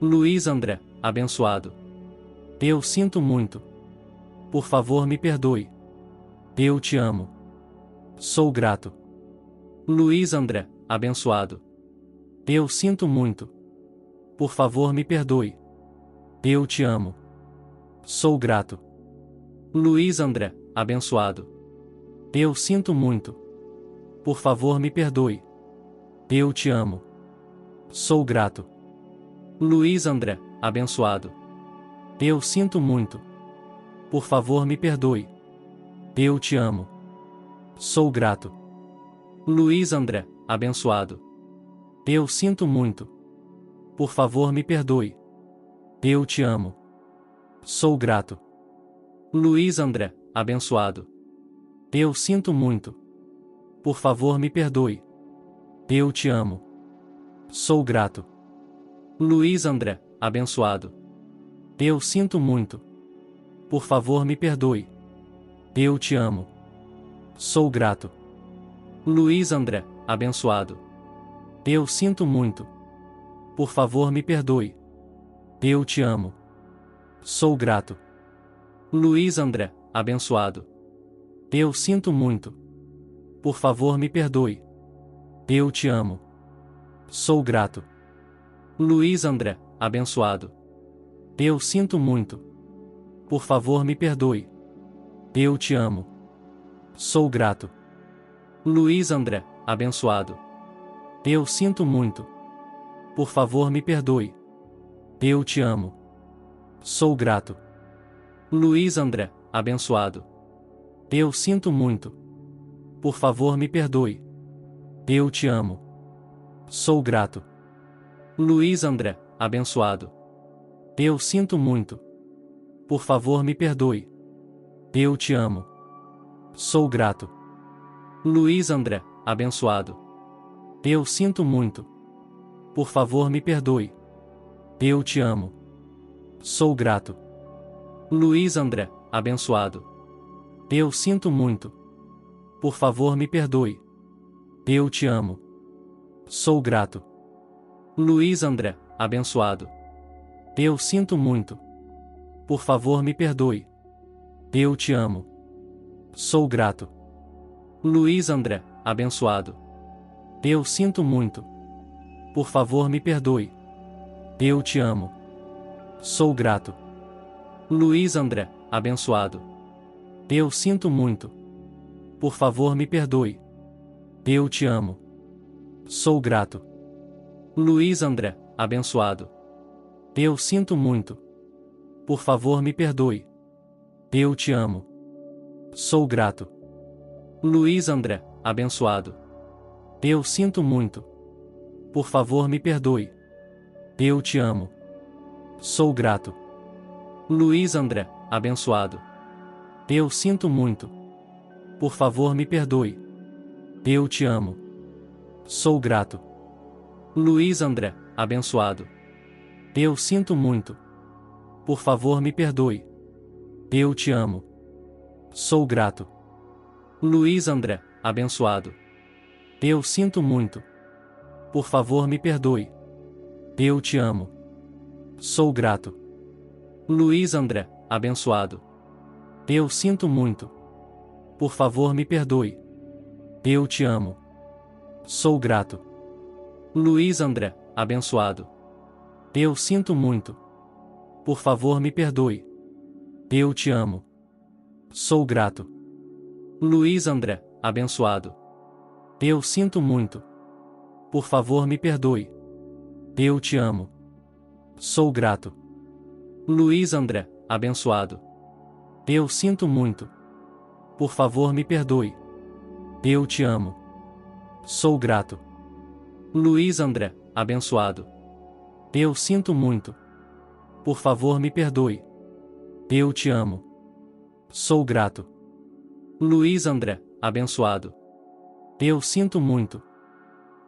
Luiz André, abençoado. Eu sinto muito. Por favor, me perdoe. Eu te amo. Sou grato. Luiz André, abençoado. Eu sinto muito. Por favor, me perdoe. Eu te amo. Sou grato. Luiz André, abençoado. Eu sinto muito. Por favor, me perdoe. Eu te amo. Sou grato. Luiz André, abençoado. Eu sinto muito. Por favor, me perdoe. Eu te amo. Sou grato. Luiz André, abençoado. Eu sinto muito. Por favor, me perdoe. Eu te amo. Sou grato. Luiz André, abençoado. Eu sinto muito. Por favor, me perdoe. Eu te amo. Sou grato. Luiz André, abençoado. Eu sinto muito. Por favor, me perdoe. Eu te amo. Sou grato. Luiz André, abençoado. Eu sinto muito. Por favor, me perdoe. Eu te amo. Sou grato. Luiz André, abençoado. Eu sinto muito. Por favor, me perdoe. Eu te amo. Sou grato. Luiz André, abençoado. Eu sinto muito. Por favor, me perdoe. Eu te amo. Sou grato. Luiz André, abençoado. Eu sinto muito. Por favor, me perdoe. Eu te amo. Sou grato. Luiz André, abençoado. Eu sinto muito. Por favor, me perdoe. Eu te amo. Sou grato. Luiz André, abençoado. Eu sinto muito. Por favor, me perdoe. Eu te amo. Sou grato. Luiz André, abençoado. Eu sinto muito. Por favor, me perdoe. Eu te amo. Sou grato. Luiz André, abençoado. Eu sinto muito. Por favor, me perdoe. Eu te amo. Sou grato. Luiz André, abençoado. Eu sinto muito. Por favor, me perdoe. Eu te amo. Sou grato. Luiz André, abençoado. Eu sinto muito. Por favor, me perdoe. Eu te amo. Sou grato. Luiz André, abençoado. Eu sinto muito. Por favor, me perdoe. Eu te amo. Sou grato. Luiz André, abençoado. Eu sinto muito. Por favor, me perdoe. Eu te amo. Sou grato. Luiz André, abençoado. Eu sinto muito. Por favor, me perdoe. Eu te amo. Sou grato. Luiz André, abençoado. Eu sinto muito. Por favor, me perdoe. Eu te amo. Sou grato. Luiz André, abençoado. Eu sinto muito. Por favor, me perdoe. Eu te amo. Sou grato. Luiz André, abençoado. Eu sinto muito. Por favor, me perdoe. Eu te amo. Sou grato. Luiz André, abençoado. Eu sinto muito. Por favor, me perdoe. Eu te amo. Sou grato. Luiz André, abençoado. Eu sinto muito. Por favor, me perdoe. Eu te amo. Sou grato. Luiz André, abençoado. Eu sinto muito. Por favor, me perdoe. Eu te amo. Sou grato. Luiz André, abençoado. Eu sinto muito. Por favor, me perdoe. Eu te amo. Sou grato. Luiz André, abençoado. Eu sinto muito. Por favor, me perdoe. Eu te amo. Sou grato. Luiz André, abençoado. Eu sinto muito.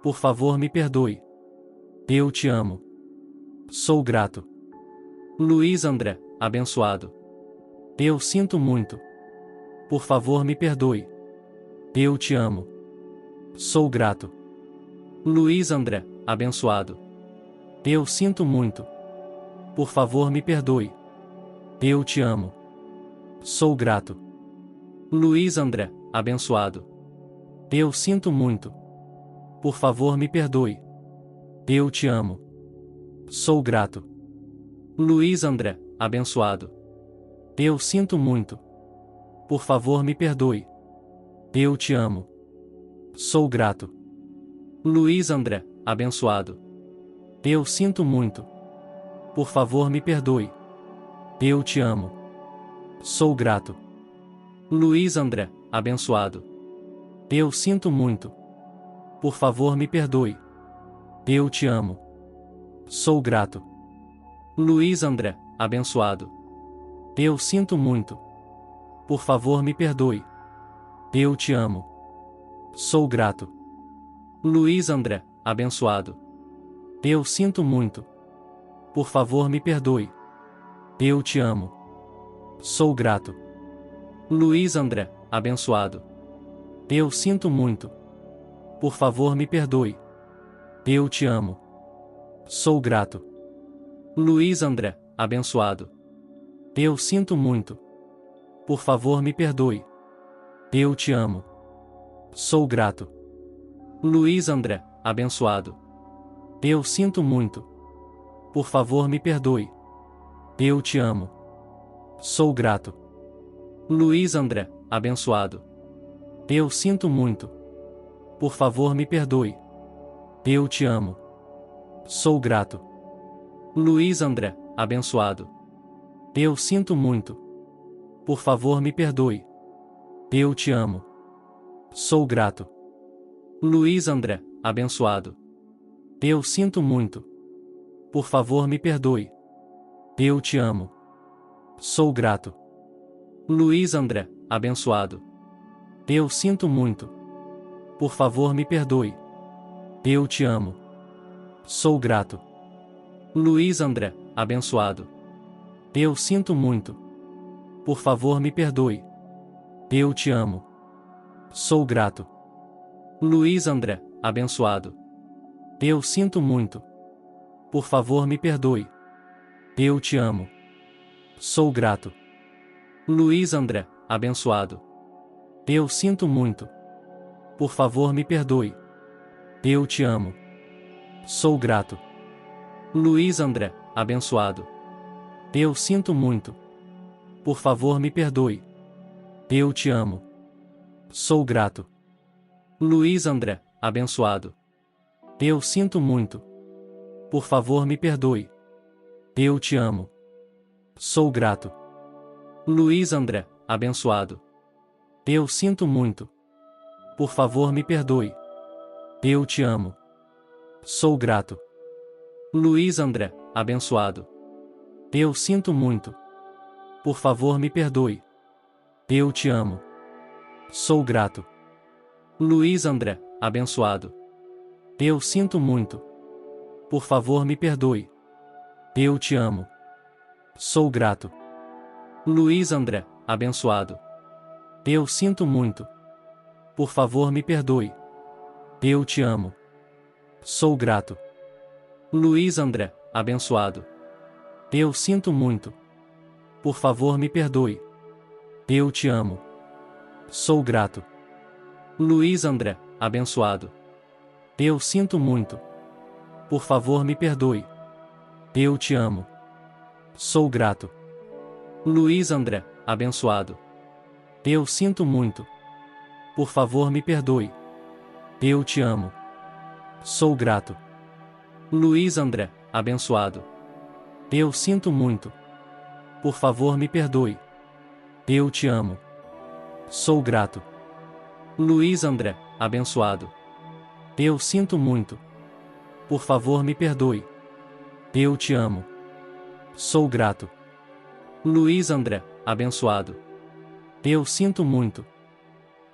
Por favor, me perdoe. Eu te amo. Sou grato. Luiz André, abençoado. Eu sinto muito. Por favor, me perdoe. Eu te amo. Sou grato. Luiz André, abençoado. Eu sinto muito. Por favor, me perdoe. Eu te amo. Sou grato. Luiz André, abençoado. Eu sinto muito. Por favor, me perdoe. Eu te amo. Sou grato. Luiz André, abençoado. Eu sinto muito. Por favor, me perdoe. Eu te amo. Sou grato. Luiz André, abençoado. Eu sinto muito. Por favor, me perdoe. Eu te amo. Sou grato. Luiz André, abençoado. Eu sinto muito. Por favor, me perdoe. Eu te amo. Sou grato. Luiz André, abençoado. Eu sinto muito. Por favor, me perdoe. Eu te amo. Sou grato. Luiz André, abençoado. Eu sinto muito. Por favor, me perdoe. Eu te amo. Sou grato. Luiz André, abençoado. Eu sinto muito. Por favor, me perdoe. Eu te amo. Sou grato. Luiz André, abençoado. Eu sinto muito. Por favor, me perdoe. Eu te amo. Sou grato. Luiz André, abençoado. Eu sinto muito. Por favor, me perdoe. Eu te amo. Sou grato. Luiz André, abençoado. Eu sinto muito. Por favor, me perdoe. Eu te amo. Sou grato. Luiz André, abençoado. Eu sinto muito. Por favor, me perdoe. Eu te amo. Sou grato. Luiz André, abençoado. Eu sinto muito. Por favor, me perdoe. Eu te amo. Sou grato. Luiz André, abençoado. Eu sinto muito. Por favor, me perdoe. Eu te amo. Sou grato. Luiz André, abençoado. Eu sinto muito. Por favor, me perdoe. Eu te amo. Sou grato. Luiz André, abençoado. Eu sinto muito. Por favor, me perdoe. Eu te amo. Sou grato. Luiz André, abençoado. Eu sinto muito. Por favor, me perdoe. Eu te amo. Sou grato. Luiz André, abençoado. Eu sinto muito. Por favor, me perdoe. Eu te amo. Sou grato. Luiz André, abençoado. Eu sinto muito. Por favor, me perdoe. Eu te amo. Sou grato. Luiz André, abençoado. Eu sinto muito. Por favor, me perdoe. Eu te amo. Sou grato. Luiz André, abençoado. Eu sinto muito. Por favor, me perdoe. Eu te amo. Sou grato. Luiz André, abençoado. Eu sinto muito. Por favor, me perdoe. Eu te amo. Sou grato. Luiz André, abençoado. Eu sinto muito. Por favor, me perdoe. Eu te amo. Sou grato. Luiz André, abençoado. Eu sinto muito. Por favor, me perdoe. Eu te amo. Sou grato. Luiz André, abençoado. Eu sinto muito. Por favor, me perdoe. Eu te amo. Sou grato. Luiz André, abençoado. Eu sinto muito. Por favor, me perdoe. Eu te amo. Sou grato. Luiz André, abençoado. Eu sinto muito. Por favor, me perdoe. Eu te amo. Sou grato. Luiz André, abençoado. Eu sinto muito. Por favor, me perdoe. Eu te amo. Sou grato. Luiz André, abençoado. Eu sinto muito.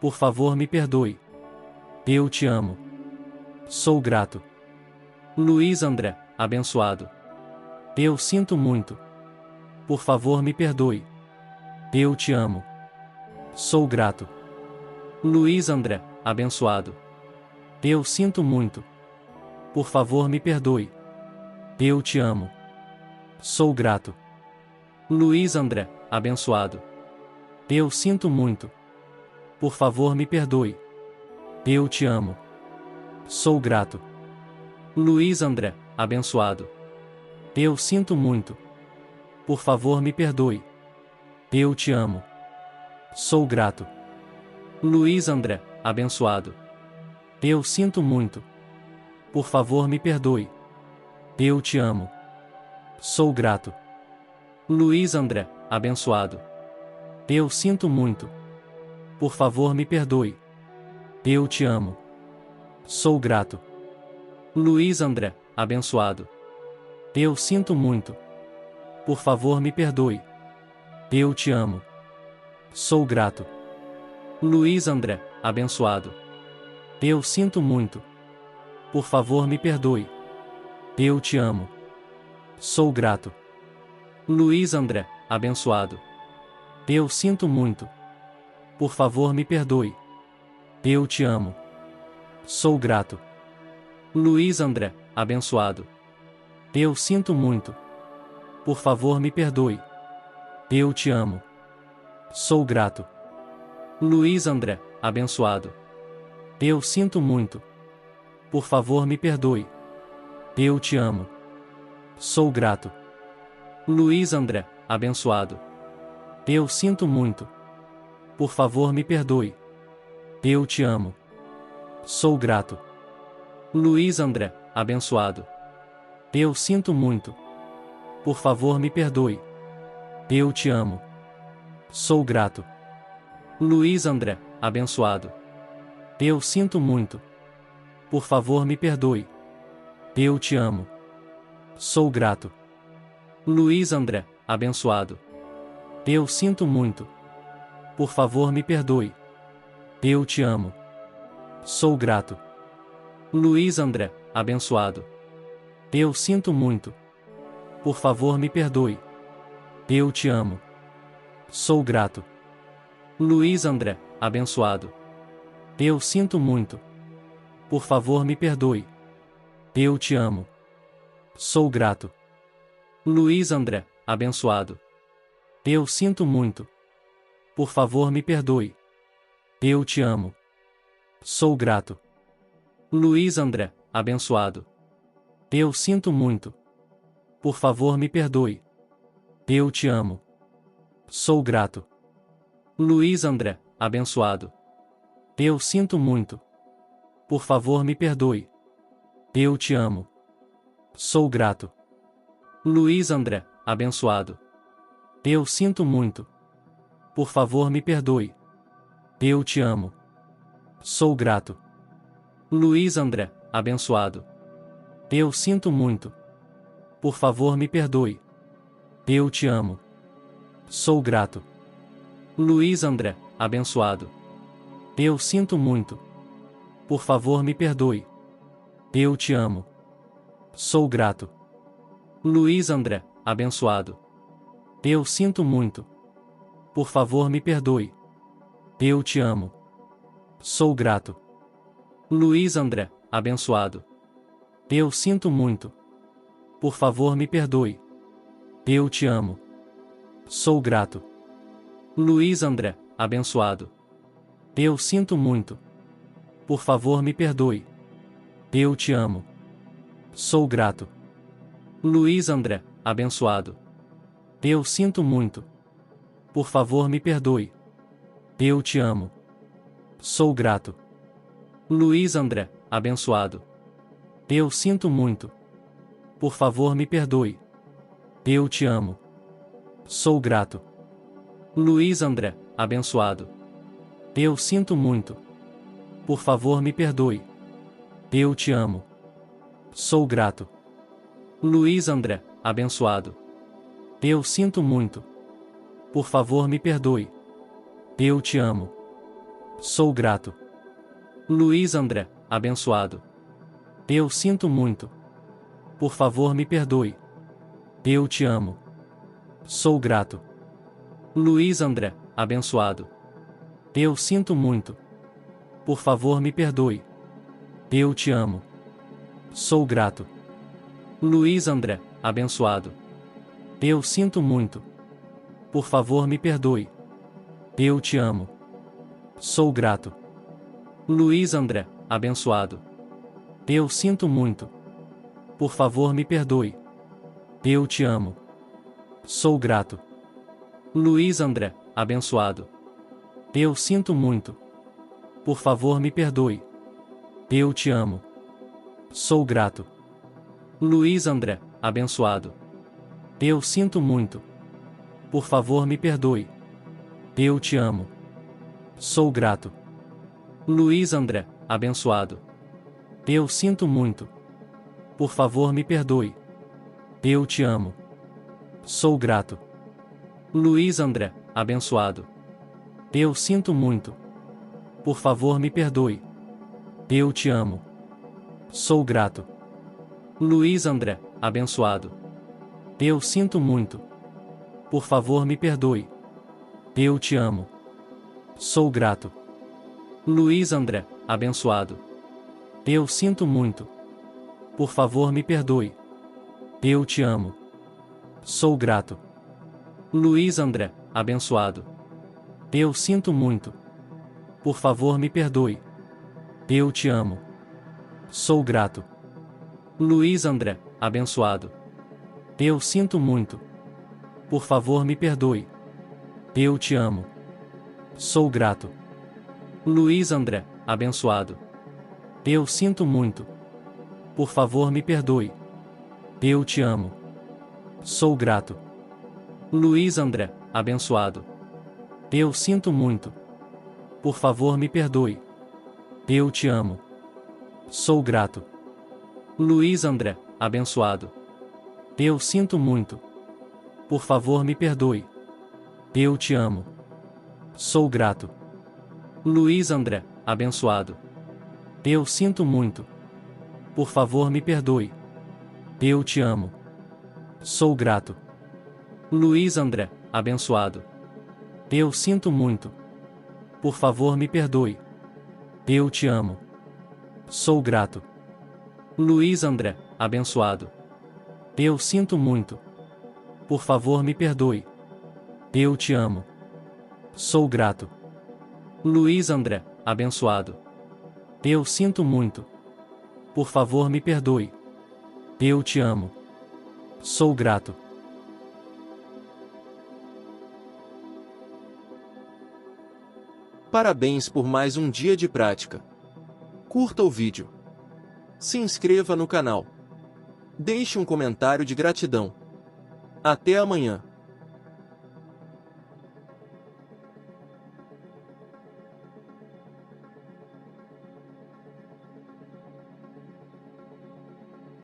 Por favor, me perdoe. Eu te amo. Sou grato. Luiz André, abençoado. Eu sinto muito. Por favor, me perdoe. Eu te amo. Sou grato. Luiz André, abençoado. Eu sinto muito. Por favor, me perdoe. Eu te amo. Sou grato. Luiz André, abençoado. Eu sinto muito. Por favor, me perdoe. Eu te amo. Sou grato. Luiz André, abençoado. Eu sinto muito. Por favor, me perdoe. Eu te amo. Sou grato. Luiz André, abençoado. Eu sinto muito. Por favor, me perdoe. Eu te amo. Sou grato. Luiz André, abençoado. Eu sinto muito. Por favor, me perdoe. Eu te amo. Sou grato. Luiz André, abençoado. Eu sinto muito. Por favor, me perdoe. Eu te amo. Sou grato. Luiz André, abençoado. Eu sinto muito. Por favor, me perdoe. Eu te amo. Sou grato. Luiz André, abençoado. Eu sinto muito. Por favor, me perdoe. Eu te amo. Sou grato. Luiz André, abençoado. Eu sinto muito. Por favor, me perdoe. Eu te amo. Sou grato. Luiz André, abençoado. Eu sinto muito. Por favor, me perdoe. Eu te amo. Sou grato. Luiz André, abençoado. Eu sinto muito. Por favor, me perdoe. Eu te amo. Sou grato. Luiz André, abençoado. Eu sinto muito. Por favor, me perdoe. Eu te amo. Sou grato. Luiz André, abençoado. Eu sinto muito. Por favor, me perdoe. Eu te amo. Sou grato. Luiz André, abençoado. Eu sinto muito. Por favor, me perdoe. Eu te amo. Sou grato. Luiz André, abençoado. Eu sinto muito. Por favor, me perdoe. Eu te amo. Sou grato. Luiz André, abençoado. Eu sinto muito. Por favor, me perdoe. Eu te amo. Sou grato. Luiz André, abençoado. Eu sinto muito. Por favor, me perdoe. Eu te amo. Sou grato. Luiz André, abençoado. Eu sinto muito. Por favor, me perdoe. Eu te amo. Sou grato. Luiz André, abençoado. Eu sinto muito. Por favor, me perdoe. Eu te amo. Sou grato. Luiz André, abençoado. Eu sinto muito. Por favor, me perdoe. Eu te amo. Sou grato. Luiz André, abençoado. Eu sinto muito. Por favor, me perdoe. Eu te amo. Sou grato. Luiz André, abençoado. Eu sinto muito. Por favor, me perdoe. Eu te amo. Sou grato. Luiz André, abençoado. Eu sinto muito. Por favor, me perdoe. Eu te amo. Sou grato. Luiz André, abençoado. Eu sinto muito. Por favor, me perdoe. Eu te amo. Sou grato. Luiz André, abençoado. Eu sinto muito. Por favor, me perdoe. Eu te amo. Sou grato. Luiz André, abençoado. Eu sinto muito. Por favor, me perdoe. Eu te amo. Sou grato. Luiz André, abençoado. Eu sinto muito. Por favor, me perdoe. Eu te amo. Sou grato. Luiz André, abençoado. Eu sinto muito. Por favor, me perdoe. Eu te amo. Sou grato. Luiz André, abençoado. Eu sinto muito. Por favor, me perdoe. Eu te amo. Sou grato. Luiz André, abençoado. Eu sinto muito. Por favor, me perdoe. Eu te amo. Sou grato. Luiz André, abençoado. Eu sinto muito. Por favor, me perdoe. Eu te amo. Sou grato. Luiz André, abençoado. Eu sinto muito. Por favor, me perdoe. Eu te amo. Sou grato. Luiz André, abençoado. Eu sinto muito. Por favor, me perdoe. Eu te amo. Sou grato. Luiz André, abençoado. Eu sinto muito. Por favor, me perdoe. Eu te amo. Sou grato. Luiz André, abençoado. Eu sinto muito. Por favor, me perdoe. Eu te amo. Sou grato. Luiz André, abençoado. Eu sinto muito. Por favor, me perdoe. Eu te amo. Sou grato. Luiz André, abençoado. Eu sinto muito. Por favor, me perdoe. Eu te amo. Sou grato. Luiz André, abençoado. Eu sinto muito. Por favor, me perdoe. Eu te amo. Sou grato. Luiz André, abençoado. Eu sinto muito. Por favor, me perdoe. Eu te amo. Sou grato. Luiz André, abençoado. Eu sinto muito. Por favor, me perdoe. Eu te amo. Sou grato. Luiz André, abençoado. Eu sinto muito. Por favor, me perdoe. Eu te amo. Sou grato. Luiz André, abençoado. Eu sinto muito. Por favor, me perdoe. Eu te amo. Sou grato. Luiz André, abençoado. Eu sinto muito. Por favor, me perdoe. Eu te amo. Sou grato. Luiz André, abençoado. Eu sinto muito. Por favor, me perdoe. Eu te amo. Sou grato. Luiz André, abençoado. Eu sinto muito. Por favor, me perdoe. Eu te amo. Sou grato. Luiz André, abençoado. Eu sinto muito. Por favor, me perdoe. Eu te amo. Sou grato. Luiz André, abençoado. Eu sinto muito. Por favor, me perdoe. Eu te amo. Sou grato. Luiz André, abençoado. Eu sinto muito. Por favor, me perdoe. Eu te amo. Sou grato. Parabéns por mais um dia de prática. Curta o vídeo. Se inscreva no canal. Deixe um comentário de gratidão. Até amanhã.